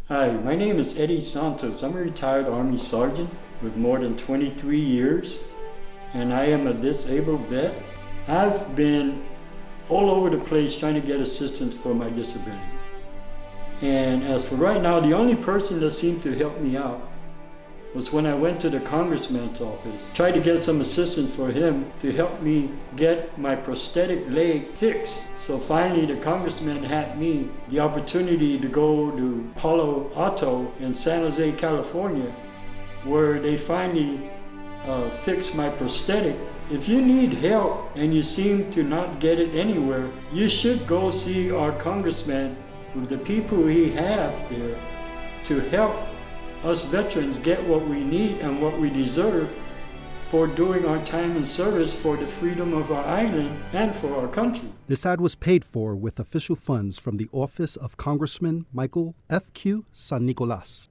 Hi, my name is Eddie Santos. I'm a retired Army Sergeant with more than 23 years, and I am a disabled vet. I've been all over the place trying to get assistance for my disability. And as for right now, the only person that seemed to help me out was when I went to the congressman's office, tried to get some assistance for him to help me get my prosthetic leg fixed. So finally the congressman had me the opportunity to go to Palo Alto in San Jose, California, where they finally fixed my prosthetic. If you need help and you seem to not get it anywhere, you should go see our congressman with the people he has there to help us veterans get what we need and what we deserve for doing our time in service for the freedom of our island and for our country. This ad was paid for with official funds from the office of Congressman Michael F.Q. San Nicolas.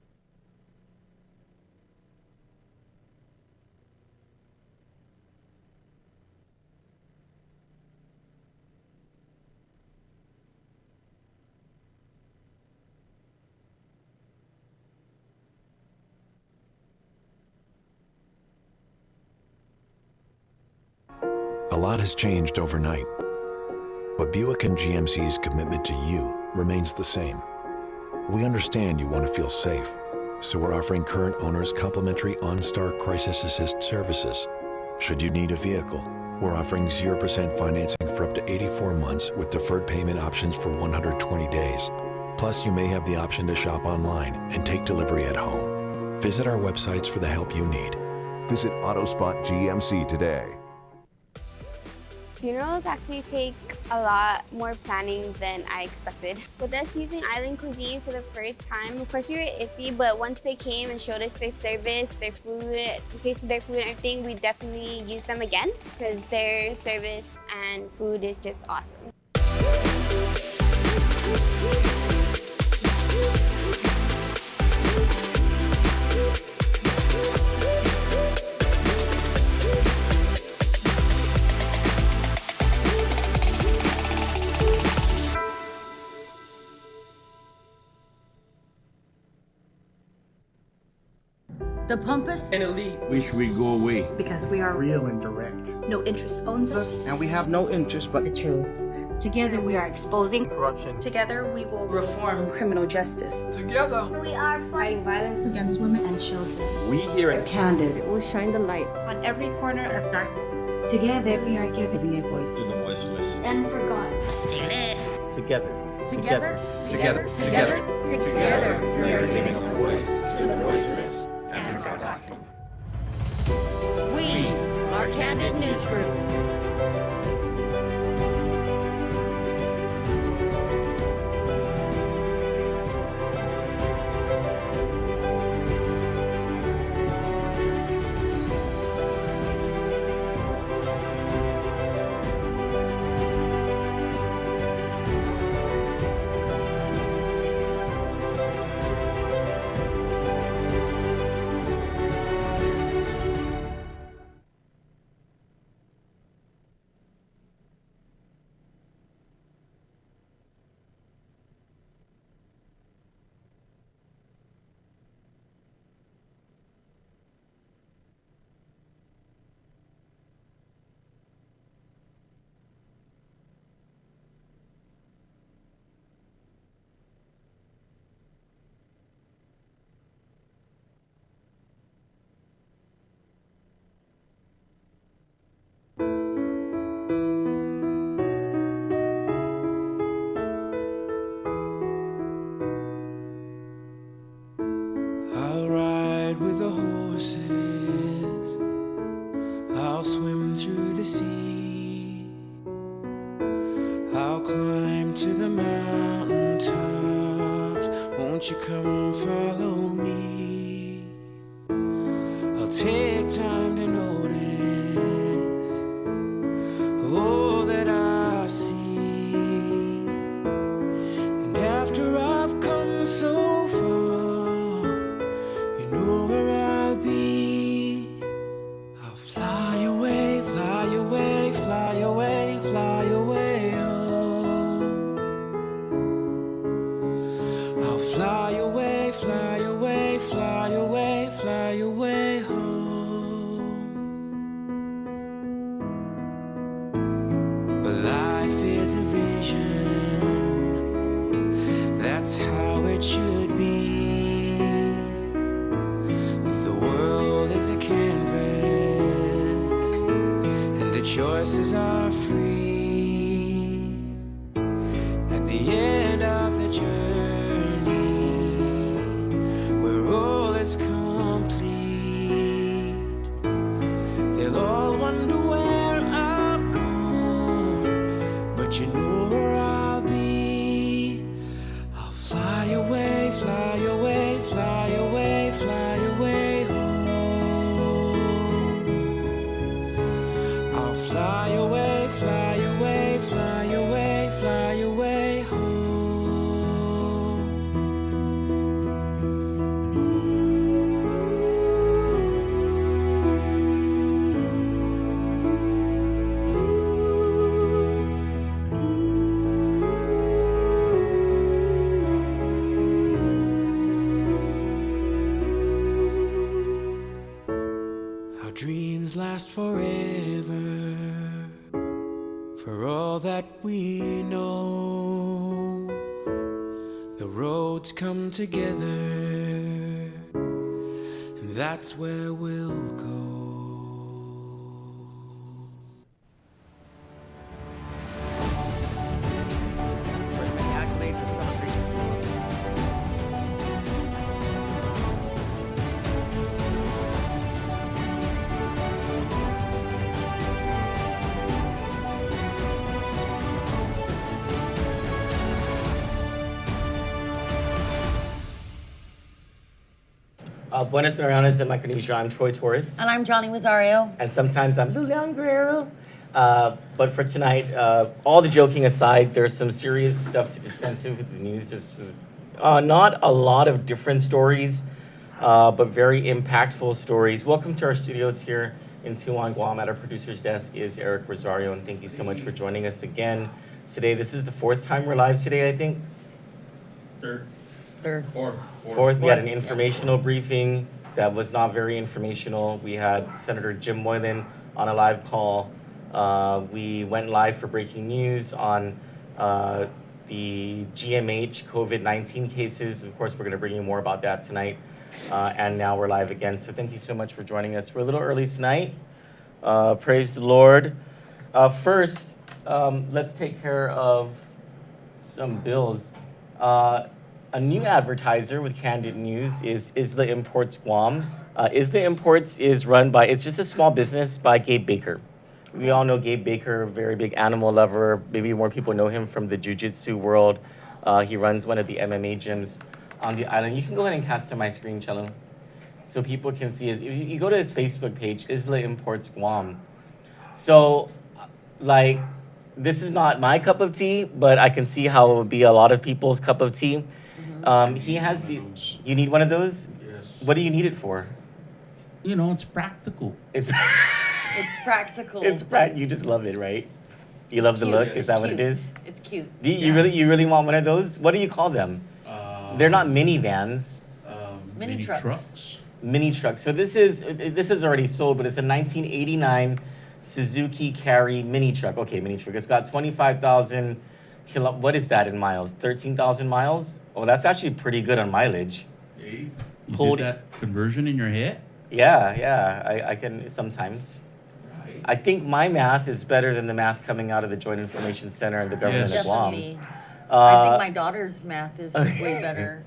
A lot has changed overnight, but Buick and GMC's commitment to you remains the same. We understand you want to feel safe, so we're offering current owners complimentary OnStar Crisis Assist services. Should you need a vehicle, we're offering 0% financing for up to 84 months with deferred payment options for 120 days. Plus, you may have the option to shop online and take delivery at home. Visit our websites for the help you need. Visit AutoSpot GMC today. Funerals actually take a lot more planning than I expected. With us using island cuisine for the first time, of course we were iffy, but once they came and showed us their service, their food, we tasted their food and everything, we definitely use them again because their service and food is just awesome. The pompous and elite wish we go away because we are real and direct. No interest owns us, and we have no interest but the truth. Together we are exposing corruption. Together we will reform criminal justice. Together we are fighting violence against women and children. We here at Kandit will shine the light on every corner of darkness. Together we are giving a voice to the voiceless and forgotten. Stay lit. Together. Together we are giving a voice to the voiceless and forgotten. We are Kandit News Group. With the horses, I'll swim through the sea, I'll climb to the mountain tops, won't you come follow me? I'll take time to notice all that I see, and after I've come so far, you know where I'll be. I'll fly away, fly away, fly away, fly away, oh. I'll fly away, is a vision. That's how it should be. The world is a canvas, and the choices are free. At the end of the journey, where all is complete, they'll all wonder where I've gone, but you know where I'll be. I'll fly away, fly away, fly away, fly away home. I'll fly away, fly away, fly away, fly away home. Our dreams last forever. For all that we know, the roads come together, and that's where we'll go. Buenos Marianas in Micronesia. I'm Troy Torres. And I'm Johnny Rosario. And sometimes I'm Lulian Guerrero. But for tonight, all the joking aside, there's some serious stuff to dispense with the news. There's not a lot of different stories, but very impactful stories. Welcome to our studios here in Tuan, Guam. At our producer's desk is Eric Rosario, and thank you so much for joining us again today. This is the fourth time we're live today, I think. Fourth, we had an informational briefing that was not very informational. We had Senator Jim Moylan on a live call. We went live for breaking news on the GMH COVID-19 cases. Of course, we're going to bring you more about that tonight. And now we're live again. So thank you so much for joining us. We're a little early tonight. Praise the Lord. First, let's take care of some bills. A new advertiser with Kandit News is Isla Imports Guam. Isla Imports is run by, it's just a small business by Gabe Baker. We all know Gabe Baker, very big animal lover. Maybe more people know him from the jiu-jitsu world. He runs one of the MMA gyms on the island. You can go ahead and cast to my screen, Cello, so people can see his, if you go to his Facebook page, Isla Imports Guam. So, like, this is not my cup of tea, but I can see how it would be a lot of people's cup of tea. He has the, you need one of those? Yes. What do you need it for? You know, it's practical. It's practical. You just love it, right? You love the look? Is that what it is? It's cute. Do you really want one of those? What do you call them? They're not minivans. Mini trucks. Mini trucks. So this is already sold, but it's a 1989 Suzuki Carry mini truck. Okay, mini truck. It's got 25,000 what is that in miles? 13,000 miles? Oh, that's actually pretty good on mileage. Hey, you did that conversion in your head? Yeah, I can sometimes. Right. I think my math is better than the math coming out of the Joint Information Center and the government of Guam. Definitely. I think my daughter's math is way better.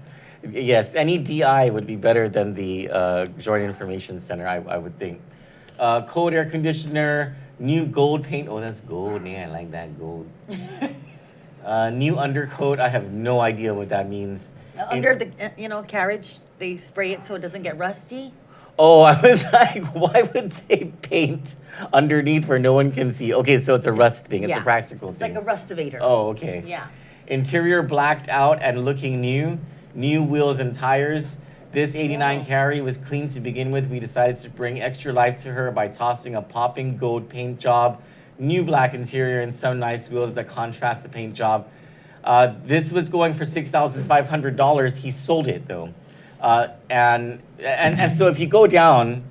Yes, any DI would be better than the Joint Information Center, I would think. Cold air conditioner, new gold paint. Oh, that's gold. Yeah, I like that gold. New undercoat. I have no idea what that means. Under the carriage, they spray it so it doesn't get rusty. Oh, I was like, why would they paint underneath where no one can see? Okay, so it's a rust thing. It's a practical thing. It's like a rustivator. Oh, okay. Yeah. Interior blacked out and looking new. New wheels and tires. This 89 Carry was clean to begin with. We decided to bring extra life to her by tossing a popping gold paint job, new black interior, and some nice wheels that contrast the paint job. This was going for $6,500. He sold it though. And so if you go down,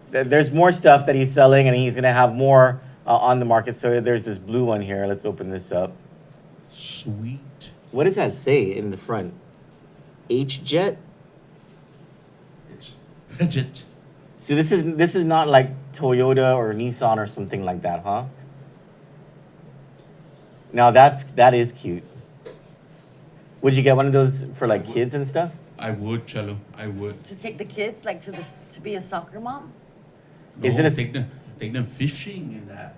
there's more stuff that he's selling, and he's gonna have more on the market. So there's this blue one here. Let's open this up. Sweet. What does that say in the front? H-Jet? Jet. So this is not like Toyota or Nissan or something like that, huh? Now that is cute. Would you get one of those for like kids and stuff? I would, Cello. I would. To take the kids, like to be a soccer mom? No, Is it a take them fishing in that?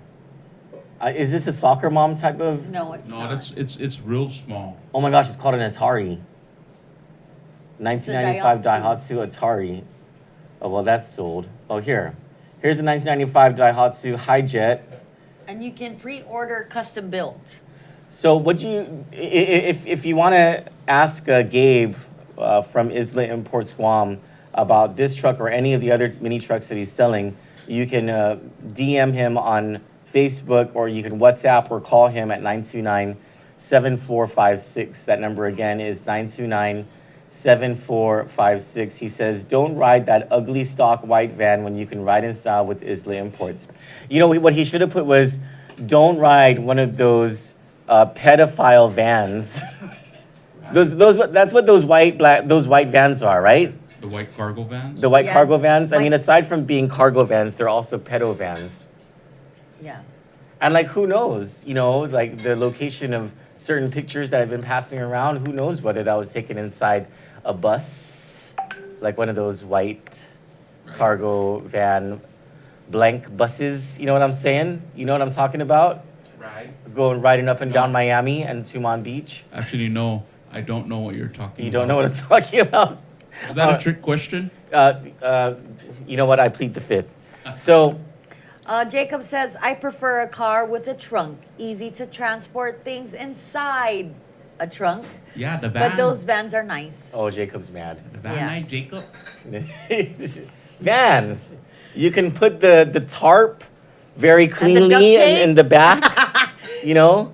Is this a soccer mom type of? No, it's not. No, it's real small. Oh my gosh, it's called an Atari. 1995 Daihatsu. Daihatsu Atari. Oh, well, that's sold. Oh, here's a 1995 Daihatsu Hi-Jet. And you can pre-order custom built. So if you want to ask Gabe from Isla Imports Guam about this truck or any of the other mini trucks that he's selling, you can DM him on Facebook, or you can WhatsApp or call him at 929-7456. That number again is 929-7456. He says, don't ride that ugly stock white van when you can ride in style with Isla Imports. You know, what he should have put was, don't ride one of those pedophile vans. That's what those white vans are, right? The white cargo vans? The white cargo vans. I mean, aside from being cargo vans, they're also pedo vans. Yeah. And like, who knows? You know, like the location of certain pictures that have been passing around, who knows whether that was taken inside a bus, like one of those white cargo van blank buses. You know what I'm saying? You know what I'm talking about? Right. Going riding up and down Miami and Tumon Beach. Actually, no. I don't know what you're talking about. You don't know what I'm talking about? Is that a trick question? You know what? I plead the fifth. So... Jacob says, I prefer a car with a trunk. Easy to transport things inside a trunk. Yeah, the van. But those vans are nice. Oh, Jacob's mad. The van night, Jacob. Vans. You can put the tarp very cleanly in the back. You know?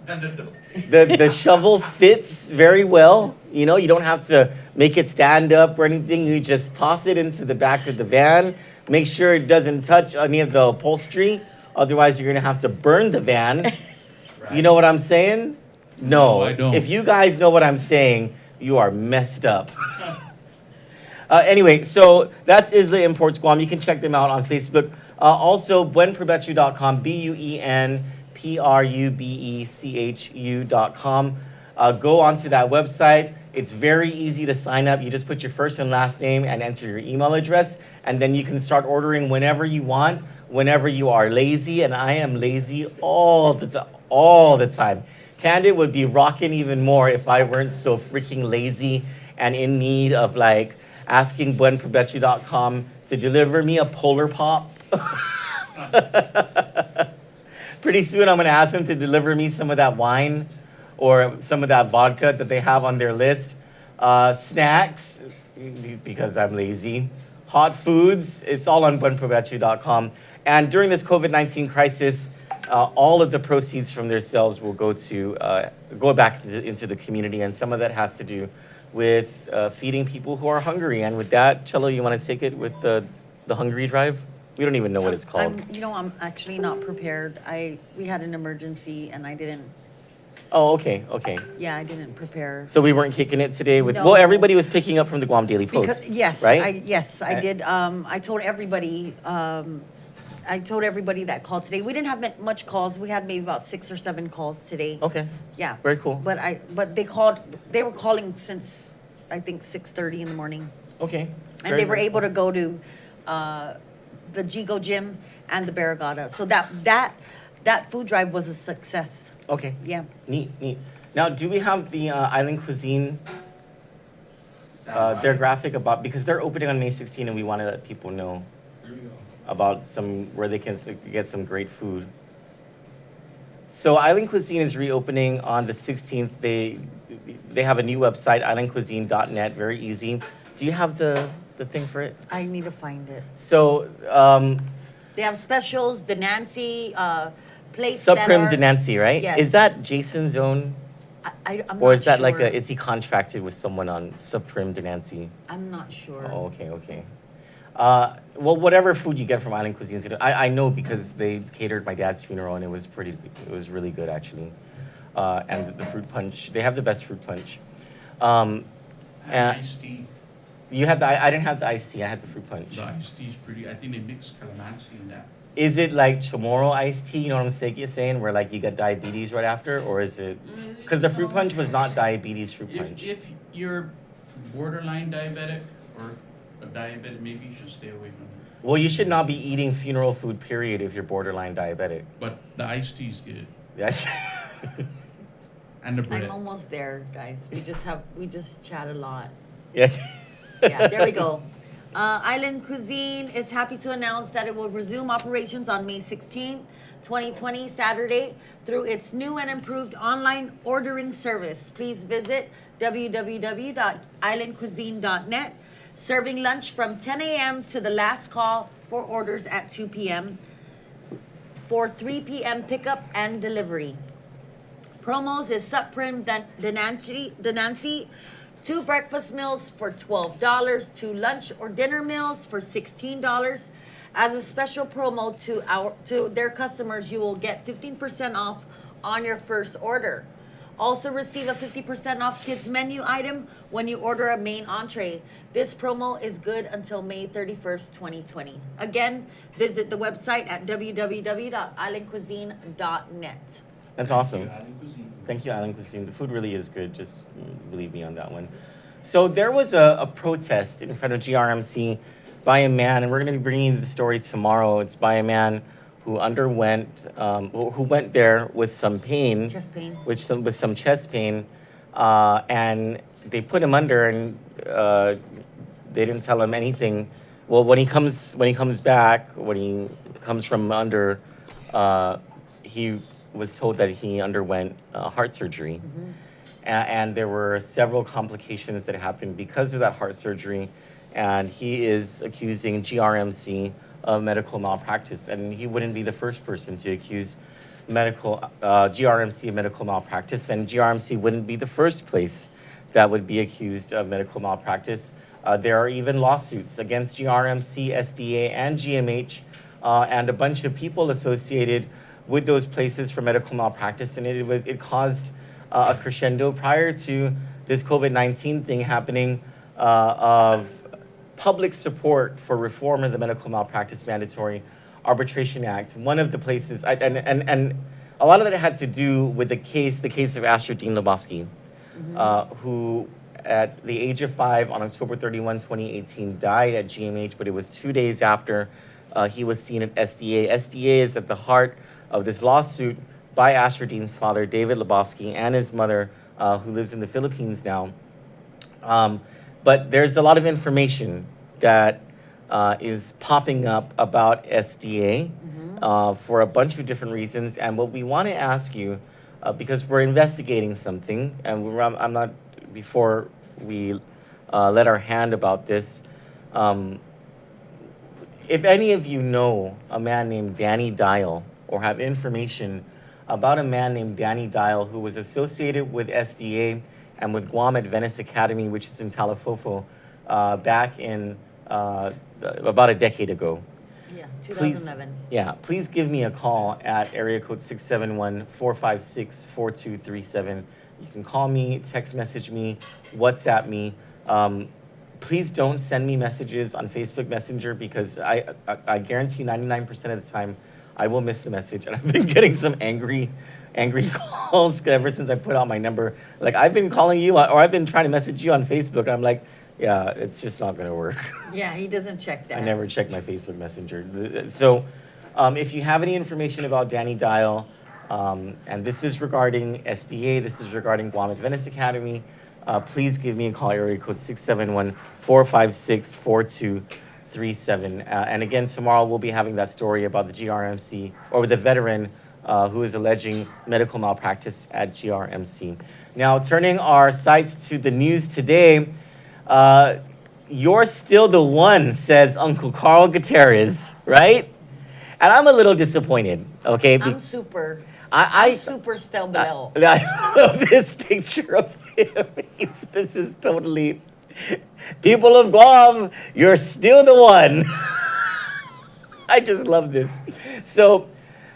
The shovel fits very well. You know, you don't have to make it stand up or anything. You just toss it into the back of the van. Make sure it doesn't touch any of the upholstery. Otherwise, you're going to have to burn the van. Right. You know what I'm saying? No, I don't. If you guys know what I'm saying, you are messed up. Anyway, so that's Isla Imports Guam. You can check them out on Facebook. Also, buenprobechu.com, BUENPRUBECHU.com. Go onto that website. It's very easy to sign up. You just put your first and last name and enter your email address, and then you can start ordering whenever you want, whenever you are lazy, and I am lazy all the time. Kandit would be rocking even more if I weren't so freaking lazy and in need of like asking buenprobechu.com to deliver me a Polar Pop. Pretty soon I'm going to ask him to deliver me some of that wine or some of that vodka that they have on their list. Snacks, because I'm lazy. Hot foods, it's all on buenprobechu.com. And during this COVID-19 crisis, all of the proceeds from their sales will go back into the community, and some of that has to do with feeding people who are hungry. And with that, Cello, you want to take it with the Hungry Drive? We don't even know what it's called. I'm actually not prepared. We had an emergency and I didn't. Oh, okay. Yeah, I didn't prepare. So we weren't kicking it today with. No. Well, everybody was picking up from the Guam Daily Post. Yes, right? I did. I told everybody. That called today. We didn't have much calls. We had maybe about 6 or 7 calls today. Okay. Yeah. Very cool. But they called. They were calling since I think 6:30 in the morning. Okay. And they were able to go to the Jigo Gym and the Barragata. So that food drive was a success. Okay. Yeah. Neat. Now, do we have the Island Cuisine, their graphic about, because they're opening on May 16 and we want to let people know about where they can get some great food. So Island Cuisine is reopening on the 16th. They have a new website, islandcuisine.net, very easy. Do you have the thing for it? I need to find it. So they have specials, the Nancy plates. Supreme Nancy, right? Yes. Is that Jason's own? I'm or is not that sure. is he contracted with someone on Supreme Nancy? I'm not sure. Oh, okay. Well, whatever food you get from Island Cuisines, I know because they catered my dad's funeral and it was really good actually. And the fruit punch, they have the best fruit punch. And Iced tea. you had I didn't have the iced tea, I had the fruit punch. The iced tea is pretty. I think they mix calamansi in that. Is it like tomorrow iced tea, you know what I'm saying, where like you get diabetes right after? Or is it, because the fruit punch was not diabetes fruit punch. If you're borderline diabetic or a diabetic, maybe you should stay away from it. Well, you should not be eating funeral food, period, if you're borderline diabetic. But the iced tea is good. Yes. And the bread. I'm almost there, guys. We just chat a lot. Yeah. Yeah, there we go. Island Cuisine is happy to announce that it will resume operations on May 16, 2020, Saturday, through its new and improved online ordering service. Please visit www.islandcuisine.net, serving lunch from 10 a.m. to the last call for orders at 2 p.m. for 3 p.m. pickup and delivery. Promos is Supreme Denancy, 2 breakfast meals for $12, 2 lunch or dinner meals for $16. As a special promo to their customers, you will get 15% off on your first order. Also receive a 50% off kids menu item when you order a main entree. This promo is good until May 31st, 2020. Again, visit the website at www.islandcuisine.net. That's awesome. Thank you, Island Cuisine. The food really is good. Just believe me on that one. So there was a protest in front of GRMC by a man, and we're going to be bringing you the story tomorrow. It's by a man who who went there with some pain, Chest pain. with some chest pain, and they put him under, and they didn't tell him anything. Well, when he comes back, when he comes from under, he was told that he underwent heart surgery. Mm-hmm. And there were several complications that happened because of that heart surgery, and he is accusing GRMC of medical malpractice, and he wouldn't be the first person to accuse GRMC of medical malpractice, and GRMC wouldn't be the first place that would be accused of medical malpractice. There are even lawsuits against GRMC, SDA, and GMH, and a bunch of people associated with those places for medical malpractice, and it caused a crescendo prior to this COVID-19 thing happening of public support for reform of the Medical Malpractice Mandatory Arbitration Act. One of the places, and a lot of that had to do with the case of Astrid Dean Lebowski, who at the age of 5 on October 31, 2018, died at GMH, but it was 2 days after he was seen at SDA. SDA is at the heart of this lawsuit by Astrid Dean's father, David Lebowski, and his mother, who lives in the Philippines now. But there's a lot of information that is popping up about SDA for a bunch of different reasons. And what we want to ask you, because we're investigating something, and I'm not, before we let our hand about this, if any of you know a man named Danny Dial, or have information about a man named Danny Dial who was associated with SDA and with Guam Adventist Academy, which is in Talafofo, back in about a decade ago. Yeah, 2011. Please give me a call at area code 671-456-4237. You can call me, text message me, WhatsApp me. Please don't send me messages on Facebook Messenger, because I guarantee you 99% of the time I will miss the message. And I've been getting some angry calls ever since I put out my number. Like, I've been calling you, or I've been trying to message you on Facebook, and I'm like, yeah, it's just not going to work. Yeah, he doesn't check that. I never check my Facebook Messenger. So if you have any information about Danny Dial, and this is regarding SDA, this is regarding Guam Adventist Academy, please give me a call, area code 671-456-4237. And again, tomorrow we'll be having that story about the GRMC, or the veteran who is alleging medical malpractice at GRMC. Now, turning our sights to the news today, you're still the one, says Uncle Carl Gutierrez, right? And I'm a little disappointed, okay? I'm super. I'm super still below. I love this picture of him. This is totally People of Guam, you're still the one. I just love this. So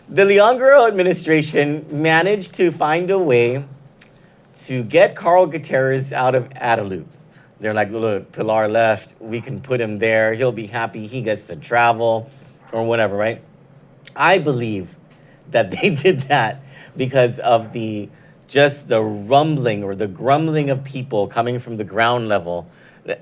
the Leongro administration managed to find a way to get Carl Gutierrez out of Adelup. They're like, look, Pilar left. We can put him there. He'll be happy. He gets to travel or whatever, right? I believe that they did that because of the rumbling or the grumbling of people coming from the ground level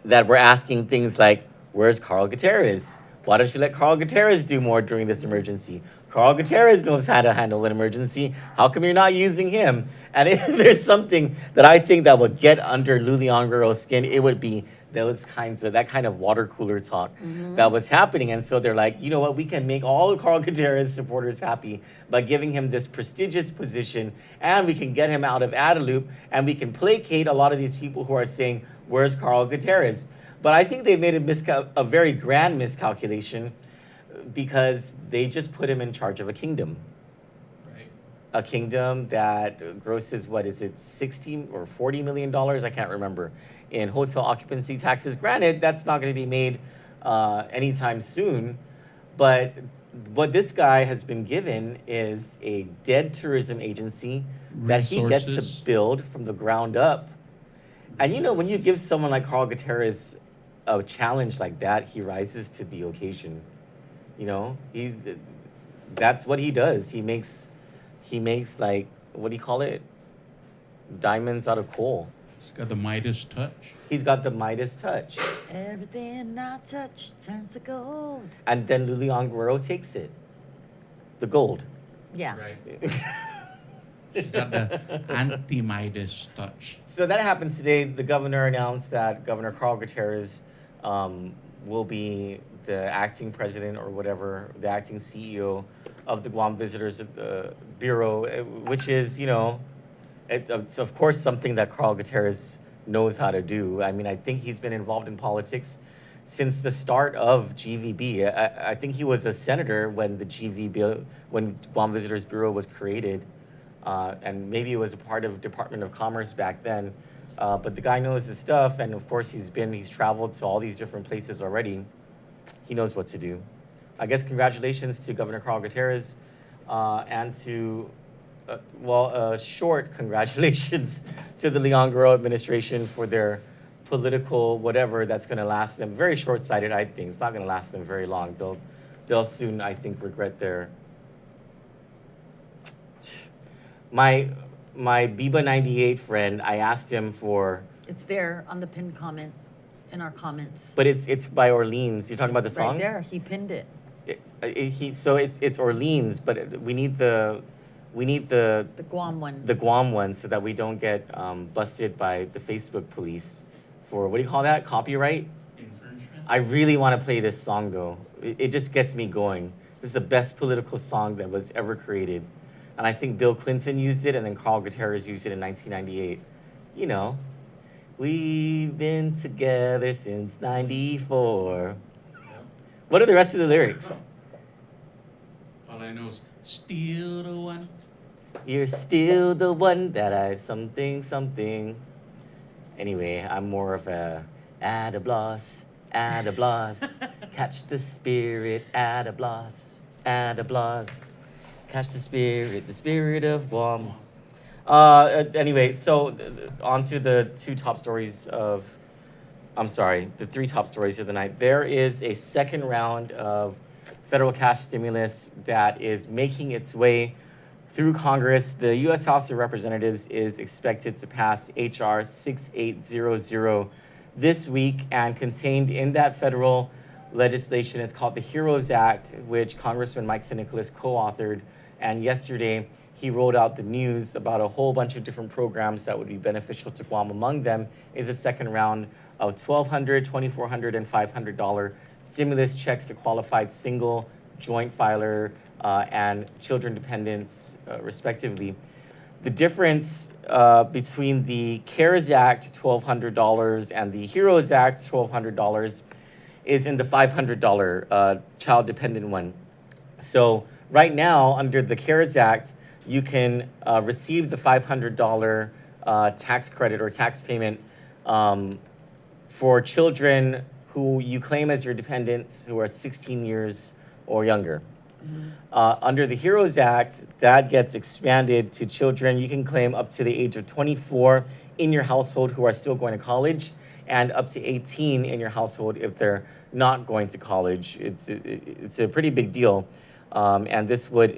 that were asking things like, where's Carl Gutierrez? Why don't you let Carl Gutierrez do more during this emergency? Carl Gutierrez knows how to handle an emergency. How come you're not using him? And if there's something that I think that would get under Lou Leongro's skin, it would be that kind of water cooler talk that was happening. And so they're like, you know what, we can make all the Carl Gutierrez supporters happy by giving him this prestigious position, and we can get him out of Adelup, and we can placate a lot of these people who are saying, where's Carl Gutierrez? But I think they made a very grand miscalculation because they just put him in charge of a kingdom. A kingdom that grosses, what is it, $60 or $40 million? I can't remember. In hotel occupancy taxes. Granted, that's not going to be made anytime soon, but what this guy has been given is a dead tourism agency that he gets to build from the ground up. And you know, when you give someone like Carl Gutierrez a challenge like that, he rises to the occasion. You know, that's what he does. He makes like, what do you call it? Diamonds out of coal. He's got the Midas touch. He's got the Midas touch. Everything I touch turns to gold. And then Lilian Guerrero takes it. The gold. Yeah. Right. She's got the anti-Midas touch. So that happened today. The governor announced that Governor Carl Gutierrez will be the acting president or whatever, the acting CEO of the Guam Visitors Bureau, which is, you know, it's of course something that Carl Gutierrez knows how to do. I mean, I think he's been involved in politics since the start of GVB. I think he was a senator when when Guam Visitors Bureau was created, and maybe it was a part of Department of Commerce back then. But the guy knows his stuff, and of course he's traveled to all these different places already. He knows what to do. I guess congratulations to Governor Carl Gutierrez, and to, short congratulations to the Leongro administration for their political whatever that's going to last them. Very short-sighted, I think. It's not going to last them very long. They'll soon, I think, regret their. My Biba 98 friend, I asked him for. It's there on the pinned comment in our comments. But it's by Orleans. You're talking about the song? Right there, he pinned it. So it's Orleans, but we need the Guam one. The Guam one, so that we don't get busted by the Facebook police for, what do you call that? Copyright? Infringement? I really want to play this song though. It just gets me going. This is the best political song that was ever created. And I think Bill Clinton used it, and then Carl Gutierrez used it in 1998. You know, we've been together since '94. What are the rest of the lyrics? All I know is still the one. You're still the one that I something. Anyway, I'm more of a add-a-bloss, catch the spirit, add-a-bloss, catch the spirit of Guam. Anyway, so on to the three top stories of the night. There is a second round of federal cash stimulus that is making its way through Congress. The U.S. House of Representatives is expected to pass H.R. 6800 this week, and contained in that federal legislation is called the HEROES Act, which Congressman Mike St. Nicholas co-authored. And yesterday, he rolled out the news about a whole bunch of different programs that would be beneficial to Guam. Among them is a second round of $1,200, $2,400, and $500 stimulus checks to qualified single, joint filer, and children dependents, respectively. The difference between the CARES Act, $1,200, and the HEROES Act, $1,200, is in the $500 child dependent one. So right now, under the CARES Act, you can receive the $500 tax credit or tax payment for children who you claim as your dependents who are 16 years or younger. Under the HEROES Act, that gets expanded to children you can claim up to the age of 24 in your household who are still going to college, and up to 18 in your household if they're not going to college. It's a pretty big deal, and this would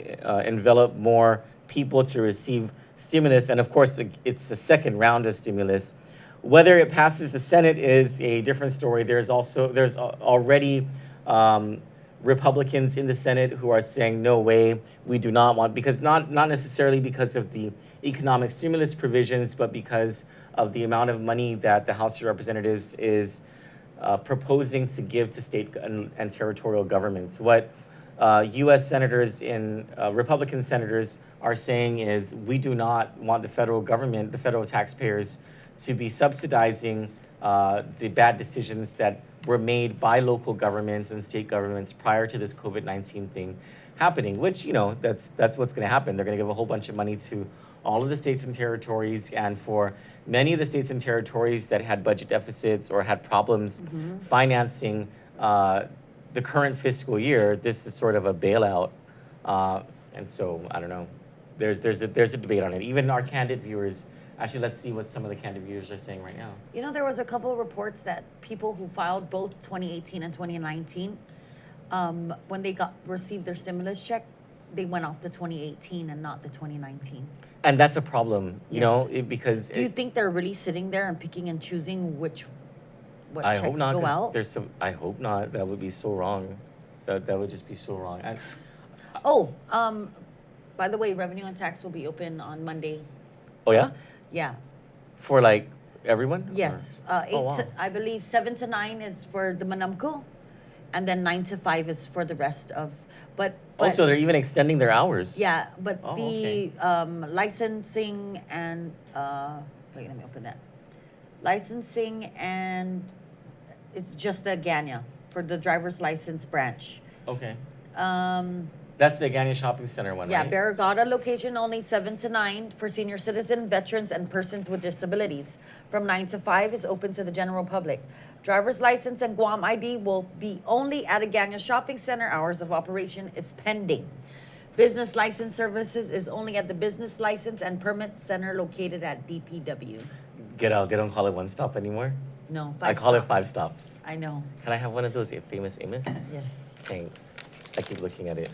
envelop more people to receive stimulus, and of course it's a second round of stimulus. Whether it passes the Senate is a different story. There's already Republicans in the Senate who are saying, no way, we do not want, because not necessarily because of the economic stimulus provisions, but because of the amount of money that the House of Representatives is proposing to give to state and territorial governments. What U.S. senators and Republican senators are saying is, we do not want the federal government, the federal taxpayers, to be subsidizing the bad decisions that were made by local governments and state governments prior to this COVID-19 thing happening, which, that's what's going to happen. They're going to give a whole bunch of money to all of the states and territories, and for many of the states and territories that had budget deficits or had problems financing the current fiscal year, this is sort of a bailout. And so, I don't know. There's a debate on it. Even our Kandit viewers, actually, let's see what some of the Kandit viewers are saying right now. There was a couple of reports that people who filed both 2018 and 2019, when they received their stimulus check, they went off the 2018 and not the 2019. And that's a problem, Yes. because... Do you think they're really sitting there and picking and choosing what I checks hope not, go out? I hope not. That would be so wrong. That would just be so wrong. By the way, Revenue and Tax will be open on Monday. Oh, yeah? Yeah. For, everyone? Yes. Wow. I believe 7 to 9 is for the Manamco, and then 9 to 5 is for the rest of... But also, they're even extending their hours. Yeah, but okay. Licensing and... wait, let me open that. Licensing and... It's just the Ganya for the driver's license branch. Okay. That's the Ganya Shopping Center one, Yeah, right? Barragata location only 7 to 9 for senior citizen, veterans, and persons with disabilities. From 9 to 5 is open to the general public. Driver's license and Guam ID will be only at a Ganya Shopping Center. Hours of operation is pending. Business license services is only at the Business License and Permit Center located at DPW. They don't call it one stop anymore? No, I call it 5 stops. I know. Can I have one of those famous Amos? Yes. Thanks. I keep looking at it.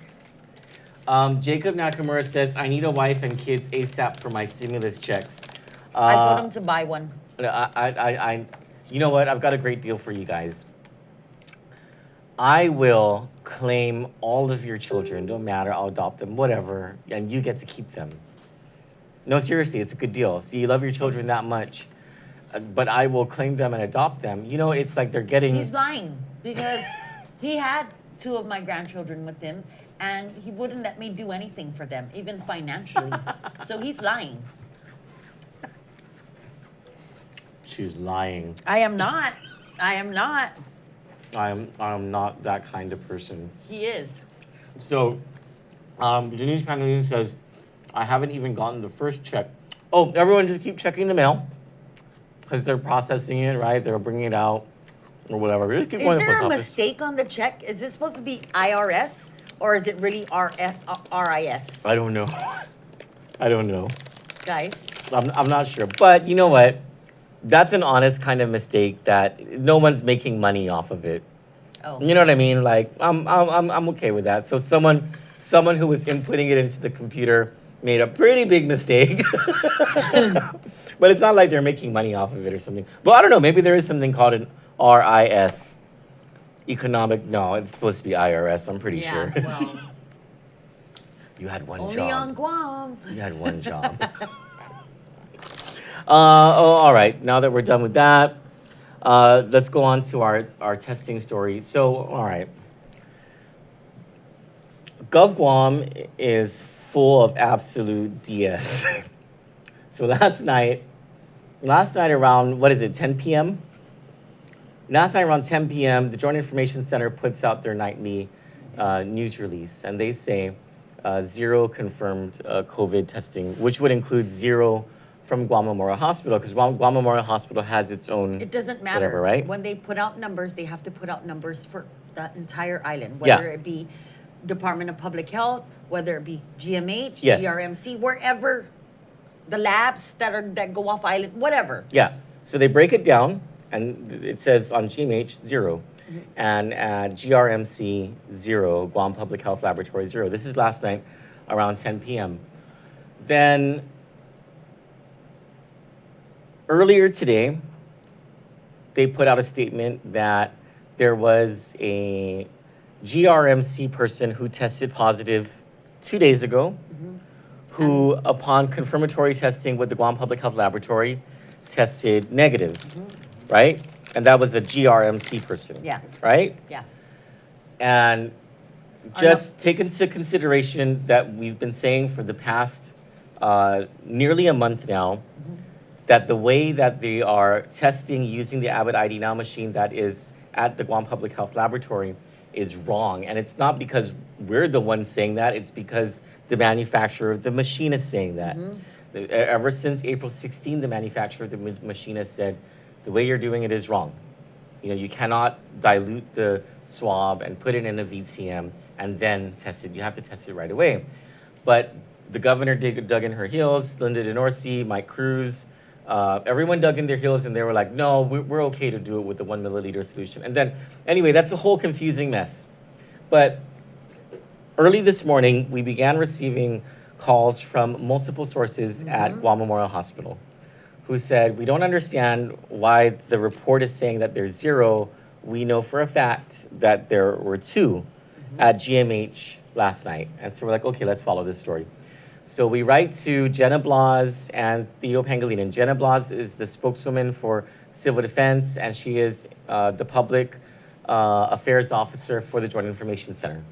Jacob Nakamura says, I need a wife and kids ASAP for my stimulus checks. I told him to buy one. You know what? I've got a great deal for you guys. I will claim all of your children, don't matter, I'll adopt them, whatever, and you get to keep them. No, seriously, it's a good deal. See, you love your children that much, but I will claim them and adopt them. It's like they're getting... He's lying because he had 2 of my grandchildren with him, and he wouldn't let me do anything for them, even financially. So he's lying. She's lying. I am not. I am not. I'm not that kind of person. He is. So, Denise Panolin says, I haven't even gotten the first check. Oh, everyone just keep checking the mail because they're processing it, right? They're bringing it out or whatever. Just keep going to the Is there post a office. mistake on the check? Is it supposed to be IRS or is it really RIS? I don't know. I don't know. Guys. I'm not sure. But you know what? That's an honest kind of mistake that no one's making money off of it. Oh. You know what I mean? I'm okay with that. So someone who was inputting it into the computer made a pretty big mistake. But it's not like they're making money off of it or something. But I don't know, maybe there is something called an RIS. No, it's supposed to be IRS, I'm pretty sure. Well, you had one only job. on Guam. You had one job. All right, now that we're done with that, let's go on to our testing story. So, all right. Gov Guam is full of absolute BS. So last night around, 10 p.m.? Last night around 10 p.m., the Joint Information Center puts out their nightly news release, and they say 0 confirmed COVID testing, which would include 0 from Guam Memorial Hospital, because Guam Memorial Hospital has its own. It doesn't matter. Whatever, right? When they put out numbers, they have to put out numbers for the entire island, Yeah. whether it be Department of Public Health, whether it be GMH, Yes. GRMC, wherever the labs that go off island, whatever. Yeah. So they break it down, and it says on GMH 0, and at GRMC 0, Guam Public Health Laboratory 0. This is last night around 10 p.m. Then earlier today, they put out a statement that there was a GRMC person who tested positive 2 days ago, who, upon confirmatory testing with the Guam Public Health Laboratory, tested negative, right? And that was a GRMC person, Yeah. right? Yeah. And just take into consideration that we've been saying for the past nearly a month now that the way that they are testing using the Abbott ID Now machine that is at the Guam Public Health Laboratory is wrong. And it's not because we're the ones saying that, it's because the manufacturer of the machine is saying that. Ever since April 16, the manufacturer of the machine has said, the way you're doing it is wrong. You know, you cannot dilute the swab and put it in a VTM and then test it. You have to test it right away. But the governor dug in her heels, Linda DeNorsi, Mike Cruz, everyone dug in their heels and they were like, no, we're okay to do it with the 1 milliliter solution. And then, anyway, that's a whole confusing mess. But early this morning, we began receiving calls from multiple sources at Guam Memorial Hospital who said, we don't understand why the report is saying that there's 0. We know for a fact that there were 2 at GMH last night. And so we're like, okay, let's follow this story. So we write to Jenna Blas and Theo Pangilinan. Jenna Blas is the spokeswoman for Civil Defense, and she is the Public Affairs Officer for the Joint Information Center.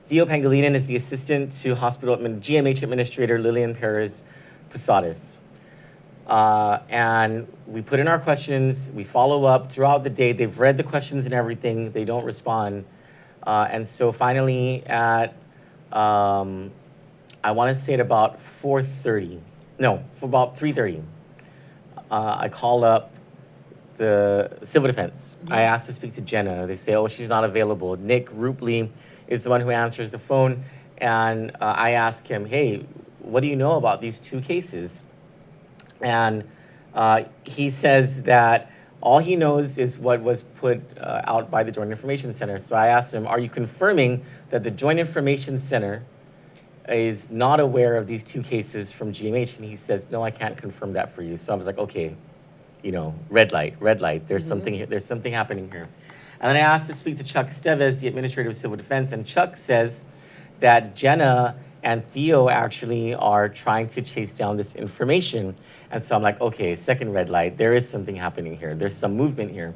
Theo Pangilinan is the assistant to GMH Administrator Lillian Perez Posadas. And we put in our questions, we follow up throughout the day. They've read the questions and everything, they don't respond. And so finally at, I want to say at about 4:30, no, for about 3:30, I call up the Civil Defense. I asked to speak to Jenna. They say, oh, she's not available. Nick Rupley is the one who answers the phone. And I ask him, hey, what do you know about these 2 cases? And he says that all he knows is what was put out by the Joint Information Center. So I asked him, are you confirming that the Joint Information Center is not aware of these 2 cases from GMH? And he says, no, I can't confirm that for you. So I was like, okay, you know, red light, there's something here, there's something happening here. And then I asked to speak to Chuck Esteves, the Administrator of Civil Defense, and Chuck says that Jenna and Theo actually are trying to chase down this information. And so I'm like, okay, second red light, there is something happening here. There's some movement here.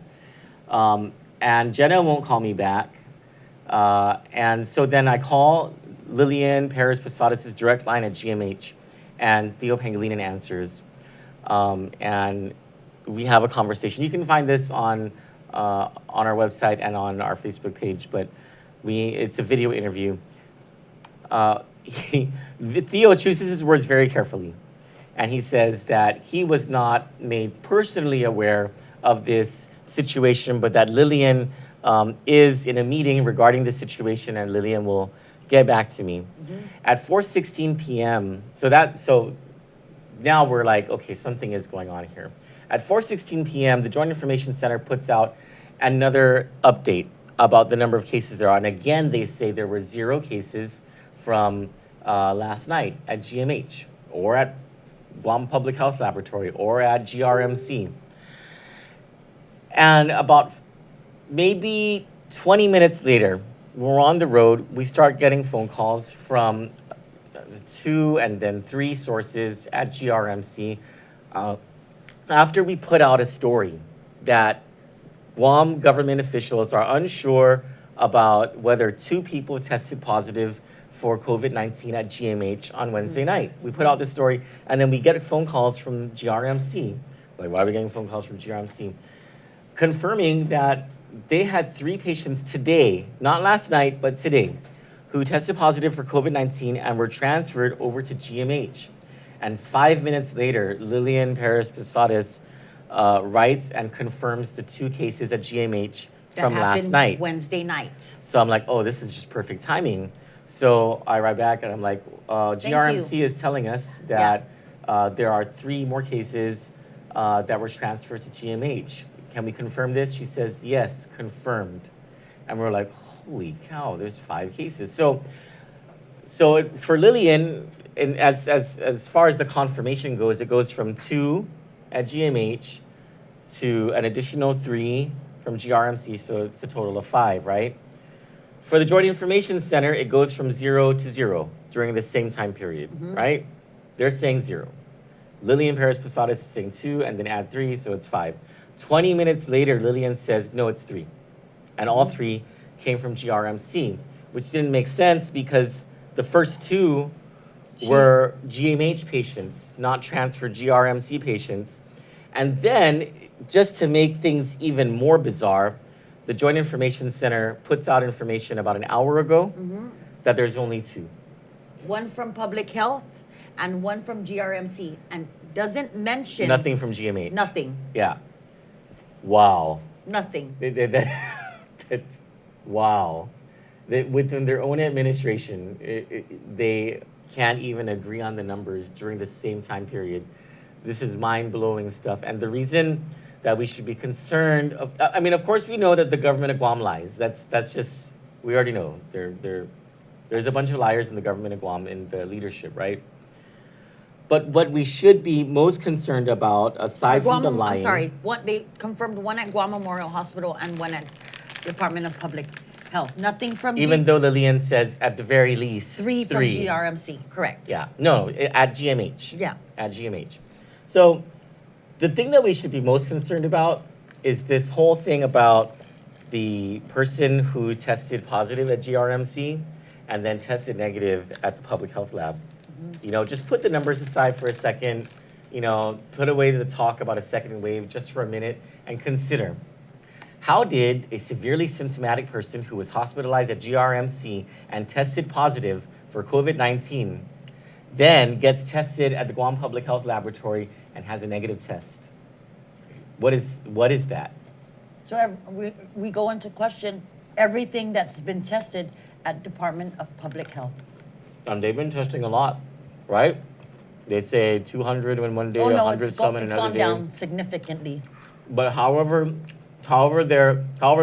And Jenna won't call me back. And so then I call Lillian Perez Posadas' direct line at GMH, and Theo Pangilinan answers. And we have a conversation. You can find this on our website and on our Facebook page, but it's a video interview. Theo chooses his words very carefully, and he says that he was not made personally aware of this situation, but that Lillian is in a meeting regarding the situation, and Lillian will get back to me. At 4:16 p.m., so now we're like, okay, something is going on here. At 4:16 p.m., the Joint Information Center puts out another update about the number of cases there are. And again, they say there were 0 cases from last night at GMH or at Guam Public Health Laboratory or at GRMC. And about maybe 20 minutes later, we're on the road, we start getting phone calls from 2 and then 3 sources at GRMC. After we put out a story that Guam government officials are unsure about whether 2 people tested positive for COVID-19 at GMH on Wednesday night. We put out this story, and then we get phone calls from GRMC. Like, why are we getting phone calls from GRMC? Confirming that they had 3 patients today, not last night, but today, who tested positive for COVID-19 and were transferred over to GMH. And 5 minutes later, Lillian Perez Posadas writes and confirms the 2 cases at GMH from last night. Wednesday night. So I'm like, oh, this is just perfect timing. So I write back and I'm like, GRMC is telling us that there are 3 more cases that were transferred to GMH. Can we confirm this? She says, yes, confirmed. And we're like, holy cow, there's 5 cases. So for Lillian, and as far as the confirmation goes, it goes from 2 at GMH to an additional 3 from GRMC, so it's a total of 5, right? For the Joint Information Center, it goes from 0 to 0 during the same time period, right? They're saying 0. Lillian Perez Posadas is saying 2, and then add 3, so it's 5. 20 minutes later, Lillian says, no, it's 3. And all 3 came from GRMC, which didn't make sense because the first 2 were GMH patients, not transferred GRMC patients. And then, just to make things even more bizarre, the Joint Information Center puts out information about an hour ago that there's only 2. One from Public Health and one from GRMC, and doesn't mention... Nothing from GMH. Nothing. Yeah. Wow. Nothing. That's... Wow. Within their own administration, they can't even agree on the numbers during the same time period. This is mind-blowing stuff. And the reason that we should be concerned... I mean, of course, we know that the government of Guam lies. That's just... We already know. There's a bunch of liars in the government of Guam in the leadership, right? But what we should be most concerned about, aside from the lying... I'm sorry. They confirmed one at Guam Memorial Hospital and one at Department of Public Health. Nothing from... Even though Lillian says at the very least... 3 from GRMC, correct. Yeah. No, at GMH. Yeah. At GMH. So the thing that we should be most concerned about is this whole thing about the person who tested positive at GRMC and then tested negative at the public health lab. You know, just put the numbers aside for a second, you know, put away the talk about a second wave just for a minute and consider, how did a severely symptomatic person who was hospitalized at GRMC and tested positive for COVID-19 then gets tested at the Guam Public Health Laboratory and has a negative test? What is that? So we go into question everything that's been tested at Department of Public Health. And they've been testing a lot, right? They say 200 in one day, 100 some in another day. It's gone down significantly. But however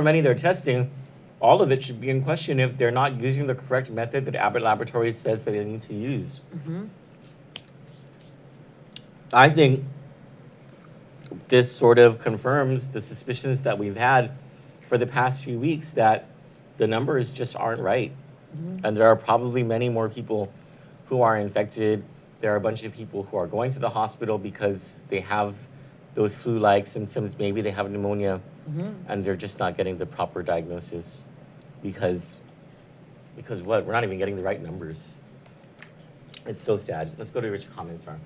many they're testing, all of it should be in question if they're not using the correct method that Abbott Laboratories says that they need to use. I think this sort of confirms the suspicions that we've had for the past few weeks that the numbers just aren't right. And there are probably many more people who are infected. There are a bunch of people who are going to the hospital because they have those flu-like symptoms. Maybe they have pneumonia, and they're just not getting the proper diagnosis because what? We're not even getting the right numbers. It's so sad. Let's go to which comments are.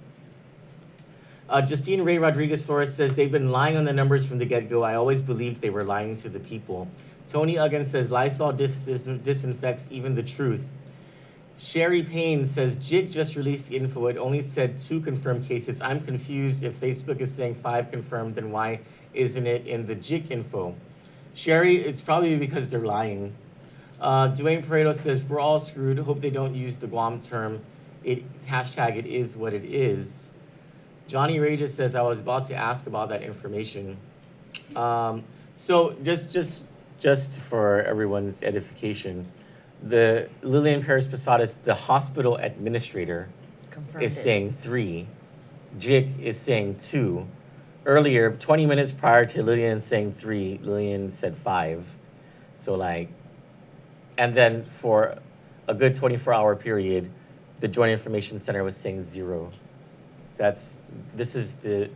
Justine Ray Rodriguez Flores says, they've been lying on the numbers from the get-go. I always believed they were lying to the people. Tony Uggan says, Lysol disinfects even the truth. Sherry Payne says, JIC just released the info. It only said 2 confirmed cases. I'm confused. If Facebook is saying 5 confirmed, then why isn't it in the JIC info? Sherry, it's probably because they're lying. Dwayne Pareto says, we're all screwed. Hope they don't use the Guam term. Hashtag it is what it is. Johnny Rages says, I was about to ask about that information. So just for everyone's edification, the Lillian Perez Posadas, the hospital administrator, is saying 3. JIC is saying 2. Earlier, 20 minutes prior to Lillian saying 3, Lillian said 5. So and then for a good 24-hour period, the Joint Information Center was saying 0. This is the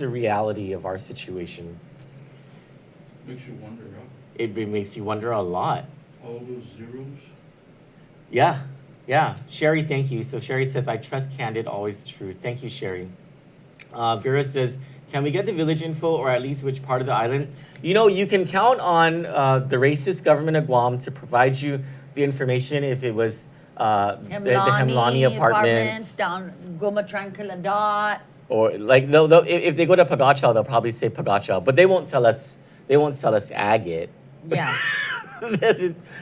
reality of our situation. Makes you wonder, huh? It makes you wonder a lot. All those zeros? Yeah. Sherry, thank you. So Sherry says, I trust Kandit, always the truth. Thank you, Sherry. Vera says, can we get the village info or at least which part of the island? You know, you can count on the racist government of Guam to provide you the information if it was the Hemlani apartments down Goma Tranquiladad. or like they'll if they go to Pagacha, they'll probably say Pagacha, but they won't tell us agate. Yeah.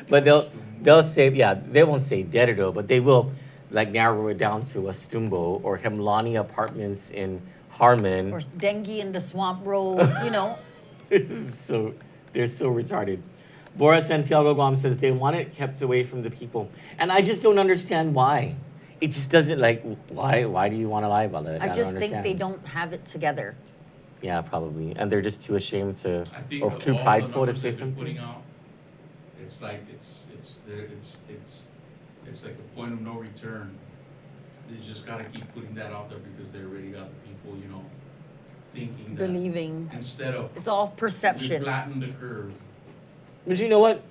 But they'll say, yeah, they won't say Derrido, but they will like narrow it down to Astumbo or Hemlani apartments in Harmon. Or Dengue in the Swamp Road, you know. So they're so retarded. Boris Santiago Guam says they want it kept away from the people. And I just don't understand why. It just doesn't like, why do you want to lie about it? I just think they don't have it together. Yeah, probably. And they're just too ashamed to, I think or of too all prideful the to numbers say they've been something. putting out, it's like it's like a point of no return. They just gotta keep putting that out there because they already got the people, you know, thinking that Believing. instead of It's all we perception. flatten the curve. But you know what?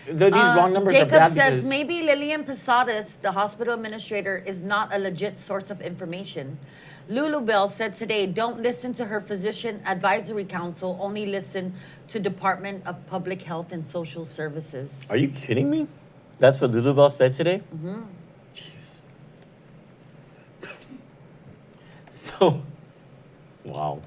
These wrong numbers are Jacob bad says because maybe Lillian Posadas, the hospital administrator, is not a legit source of information. Lulu Bell said today, don't listen to her physician advisory council, only listen to Department of Public Health and Social Services. Are you kidding me? That's what Lulu Bell said today? Mm-hmm. So, wow.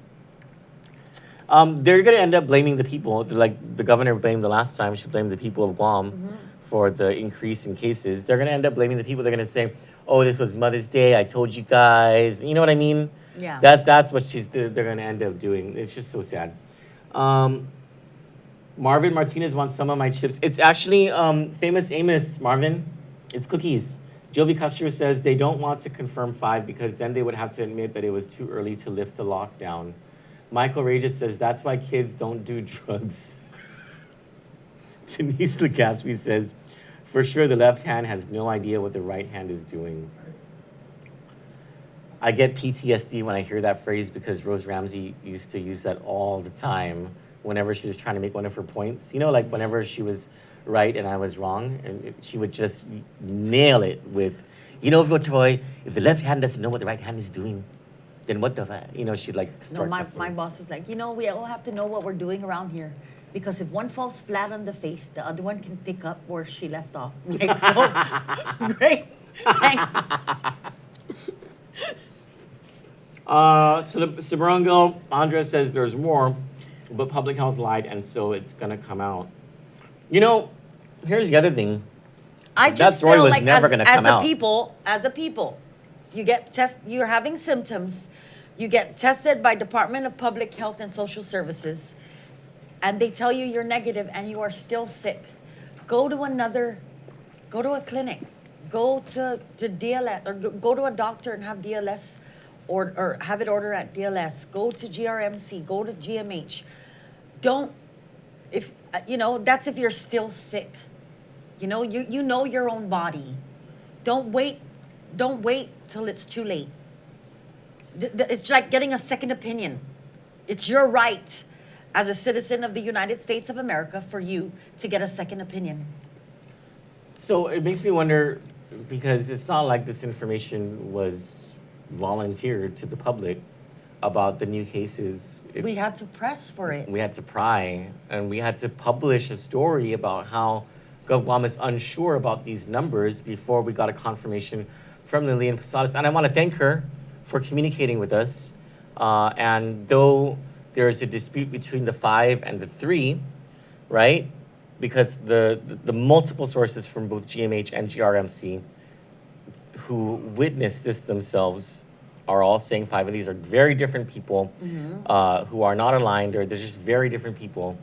They're going to end up blaming the people. Like the governor blamed the last time. She blamed the people of Guam for the increase in cases. They're going to end up blaming the people. They're going to say, oh, this was Mother's Day. I told you guys. You know what I mean? Yeah. That's what they're going to end up doing. It's just so sad. Marvin Martinez wants some of my chips. It's actually Famous Amos, Marvin. It's cookies. Jovi Castro says they don't want to confirm 5 because then they would have to admit that it was too early to lift the lockdown. Michael Regis says that's why kids don't do drugs. Denise Legaspi says, for sure the left hand has no idea what the right hand is doing. I get PTSD when I hear that phrase because Rose Ramsey used to use that all the time whenever she was trying to make one of her points. You know, like whenever she was right and I was wrong, and she would just nail it with, you know, Troy, if the left hand doesn't know what the right hand is doing, then what the, you know, she'd like start. No, my boss was like, you know, we all have to know what we're doing around here. Because if one falls flat on the face, the other one can pick up where she left off. Like, oh, great, thanks. Sabarongo Andres says there's more, but public health lied, and so it's gonna come out. You know, here's the other thing. I that just story feel was like never gonna come out. as a people, you get you're having symptoms, you get tested by Department of Public Health and Social Services, and they tell you you're negative and you are still sick. Go to a clinic, go to DLS, or go to a doctor and have DLS, or have it ordered at DLS. Go to GRMC, go to GMH. That's if you're still sick. You know your own body. Don't wait till it's too late. It's like getting a second opinion. It's your right as a citizen of the United States of America for you to get a second opinion. So it makes me wonder, because it's not like this information was volunteered to the public about the new cases. We had to press for it. We had to pry, and we had to publish a story about how Guam is unsure about these numbers before we got a confirmation from Lillian Posadas. And I want to thank her for communicating with us. And though there's a dispute between the 5 and the 3, right? Because the multiple sources from both GMH and GRMC who witnessed this themselves are all saying 5, and these are very different people who are not aligned, or they're just very different people.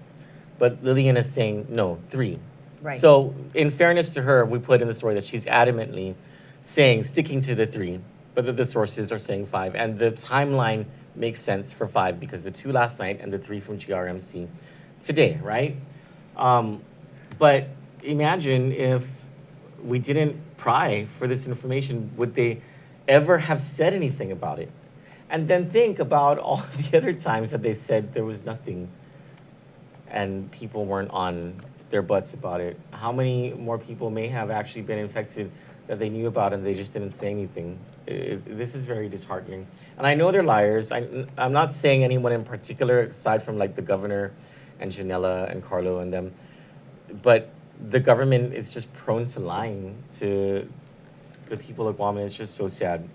But Lillian is saying, no, 3. Right. So in fairness to her, we put in the story that she's adamantly sticking to the 3, but the sources are saying 5. And the timeline makes sense for 5 because the 2 last night and the 3 from GRMC today, right? But imagine if we didn't pry for this information, would they ever have said anything about it? And then think about all the other times that they said there was nothing and people weren't on their butts about it. How many more people may have actually been infected that they knew about and they just didn't say anything? This is very disheartening. And I know they're liars. I'm not saying anyone in particular, aside from like the governor and Janela and Carlo and them. But the government is just prone to lying to the people of Guam, and it's just so sad.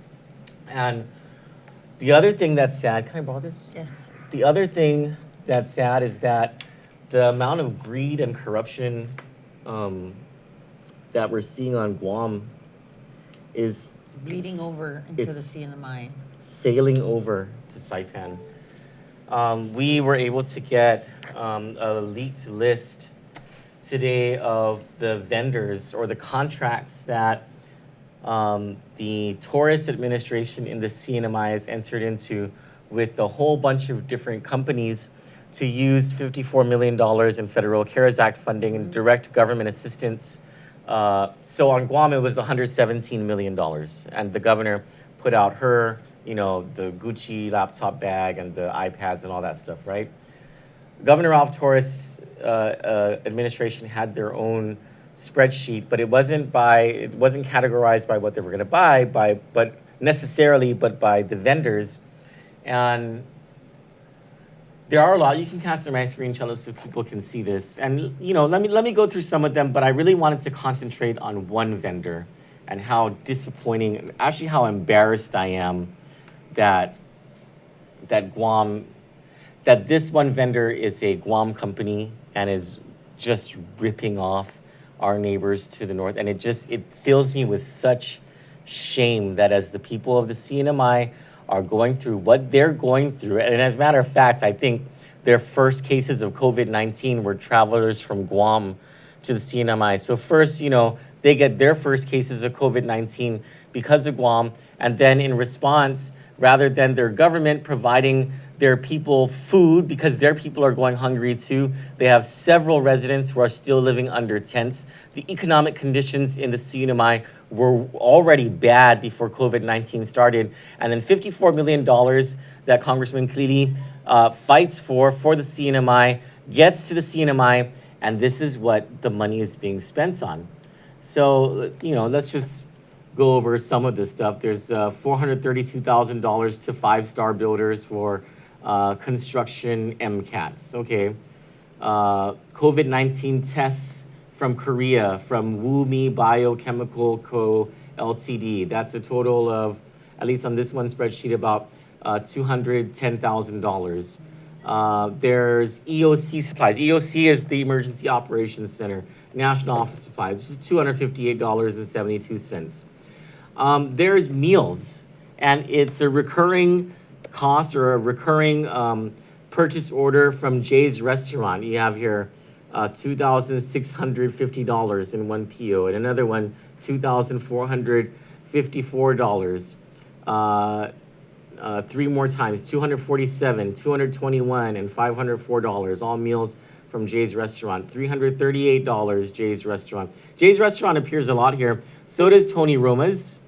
And the other thing that's sad, can I borrow this? Yes. The other thing that's sad is that the amount of greed and corruption that we're seeing on Guam is Bleeding over into the CNMI. Sailing over to Saipan. We were able to get a leaked list today of the vendors or the contracts that the tourist administration in the CNMI has entered into with a whole bunch of different companies to use $54 million in federal CARES Act funding and direct government assistance. So on Guam, it was $117 million. And the governor put out her, the Gucci laptop bag and the iPads and all that stuff, right? Governor Ralph Torres' administration had their own spreadsheet, but it wasn't categorized by what they were going to buy, but by the vendors. And there are a lot. You can cast my screen, Cello, so people can see this. And let me go through some of them, but I really wanted to concentrate on one vendor and how disappointing, actually how embarrassed I am that this one vendor is a Guam company and is just ripping off our neighbors to the north. And it fills me with such shame that as the people of the CNMI are going through what they're going through, and as a matter of fact, I think their first cases of COVID-19 were travelers from Guam to the CNMI. So first, they get their first cases of COVID-19 because of Guam, and then in response, rather than their government providing their people food because their people are going hungry too, they have several residents who are still living under tents. The economic conditions in the CNMI were already bad before COVID-19 started, and then $54 million that Congressman Klili fights for the CNMI gets to the CNMI, and this is what the money is being spent on. So, let's just go over some of this stuff. There's $432,000 to 5-star builders for construction MCATs. Okay. COVID-19 tests from Korea, from Wumi Biochemical Co. Ltd. That's a total of, at least on this one spreadsheet, about $210,000. There's EOC supplies. EOC is the Emergency Operations Center, National Office Supply. This is $258.72. There's meals, and it's a recurring cost or a recurring purchase order from Jay's Restaurant. You have here $2,650 in one PO, and another one $2,454. Three more times, $247, $221, and $504. All meals from Jay's Restaurant. $338, Jay's Restaurant. Jay's Restaurant appears a lot here. So does Tony Roma's.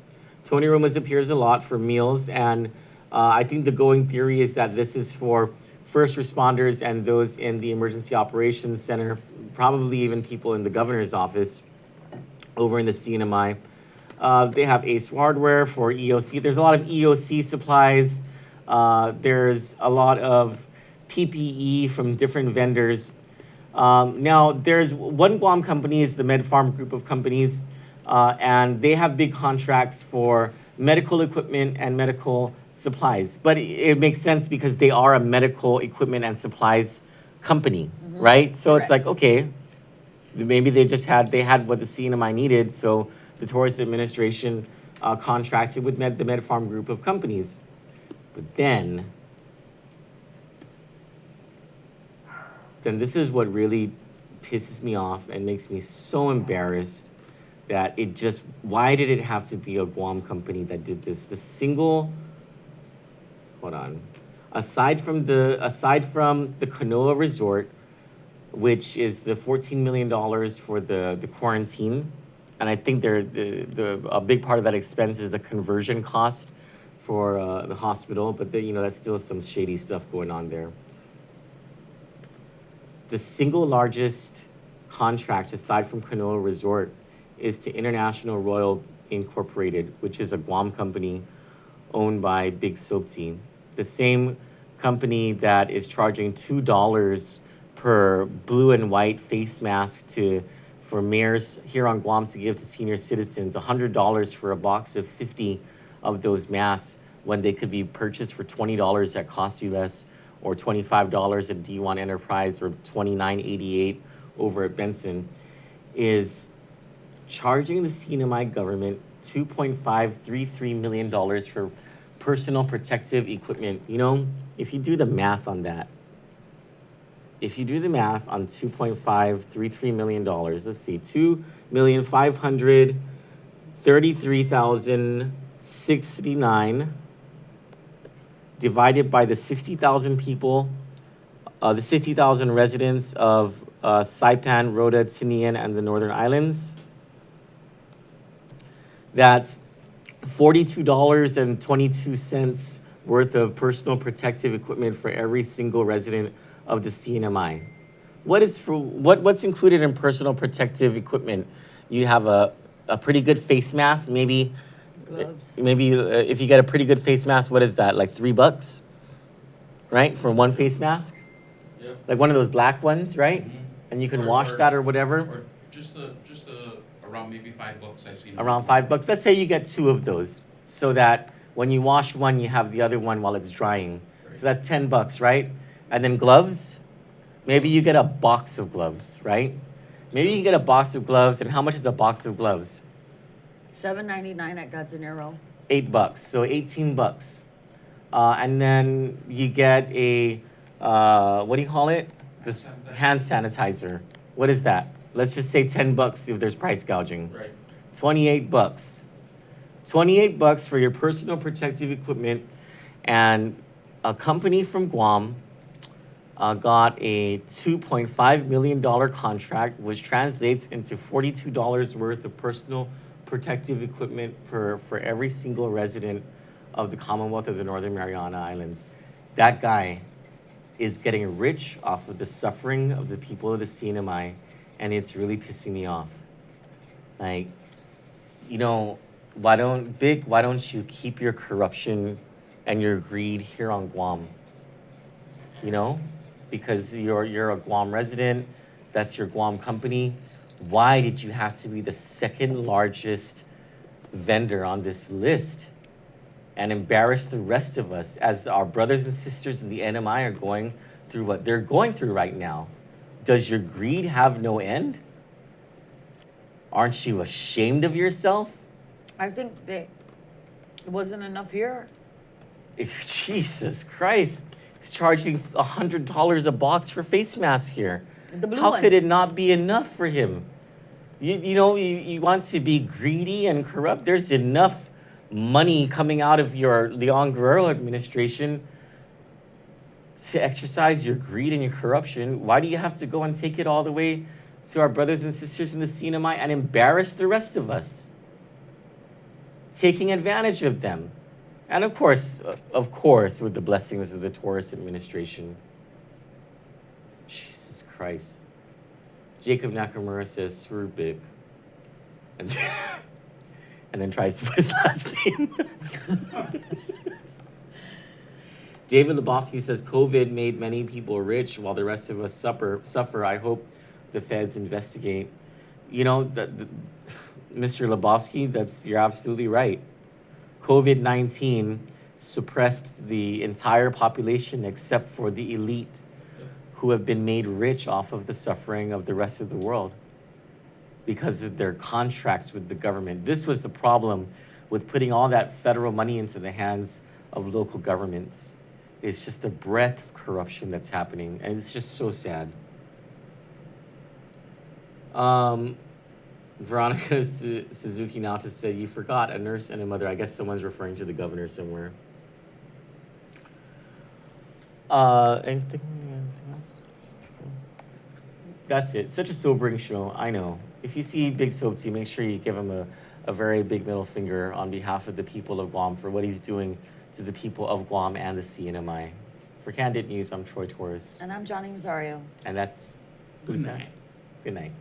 Tony Roma's appears a lot for meals, and I think the going theory is that this is for first responders and those in the Emergency Operations Center, probably even people in the governor's office over in the CNMI. They have Ace Hardware for EOC. There's a lot of EOC supplies. There's a lot of PPE from different vendors. Now, there's one Guam company, is the MedFarm group of companies, and they have big contracts for medical equipment and medical supplies. But it makes sense because they are a medical equipment and supplies company, right? So Correct. It's like, okay, maybe they had what the CNMI needed, so the tourist administration contracted with the MedFarm group of companies. But then this is what really pisses me off and makes me so embarrassed that why did it have to be a Guam company that did this? Aside from the Kanoa Resort, which is the $14 million for the quarantine, and I think a big part of that expense is the conversion cost for the hospital, but that's still some shady stuff going on there. The single largest contract aside from Kanoa Resort is to International Royal Incorporated, which is a Guam company owned by Big Sopti, the same company that is charging $2 per blue and white face mask to for mayors here on Guam to give to senior citizens $100 for a box of 50 of those masks when they could be purchased for $20 at Cost You Less, or $25 at D1 Enterprise, or $29.88 over at Benson, is charging the CNMI government $2.533 million for personal protective equipment. You know, if you do the math on that, if you do the math on $2.533 million, let's see, 2,533,069 divided by the 60,000 people, the 60,000 residents of Saipan, Rota, Tinian, and the Northern Islands. That's $42.22 worth of personal protective equipment for every single resident of the CNMI. What's included in personal protective equipment? You have a pretty good face mask, maybe. Gloves. Maybe if you get a pretty good face mask, what is that? Like $3, right, for one face mask? Yep. Like one of those black ones, right? Mhm. And you can wash that or whatever. Or just around maybe $5 I've seen. Around $5. Let's say you get 2 of those, so that when you wash one, you have the other one while it's drying. Right. So that's $10, right? And then gloves, maybe you get a box of gloves, right? Maybe you get a box of gloves, and how much is a box of gloves? $7.99 at Gazzanero. $8, so $18. And then you get a what do you call it? This hand sanitizer. What is that? Let's just say $10 if there's price gouging. Right. $28. $28 for your personal protective equipment, and a company from Guam got a $2.5 million contract, which translates into $42 worth of personal protective equipment for every single resident of the Commonwealth of the Northern Mariana Islands. That guy is getting rich off of the suffering of the people of the CNMI, and it's really pissing me off. Like, you know, why don't you keep your corruption and your greed here on Guam? You know, because you're a Guam resident, that's your Guam company. Why did you have to be the second largest vendor on this list and embarrass the rest of us as our brothers and sisters in the NMI are going through what they're going through right now? Does your greed have no end? Aren't you ashamed of yourself? I think it wasn't enough here. Jesus Christ. He's charging $100 a box for face masks here. The blue How ones. could it not be enough for him? You want to be greedy and corrupt? There's enough money coming out of your Leon Guerrero administration to exercise your greed and your corruption. Why do you have to go and take it all the way to our brothers and sisters in the CNMI and embarrass the rest of us? Taking advantage of them. And of course, with the blessings of the Torres administration. Jesus Christ. Jacob Nakamura says, "Srubik," and then tries to put his last name. David Lebowski says, "COVID made many people rich while the rest of us suffer. I hope the feds investigate." You know, Mr. Lebowski, you're absolutely right. COVID-19 suppressed the entire population except for the elite, who have been made rich off of the suffering of the rest of the world because of their contracts with the government. This was the problem with putting all that federal money into the hands of local governments. It's just the breadth of corruption that's happening, and it's just so sad. Veronica Suzuki Nauta said, "You forgot a nurse and a mother." I guess someone's referring to the governor somewhere. Anything else? That's it. Such a sobering show, I know. If you see Big Soapsy, make sure you give him a very big middle finger on behalf of the people of Guam for what he's doing to the people of Guam and the CNMI. For Kandit News, I'm Troy Torres. And I'm Johnny Rosario. And that's Good night. Good night.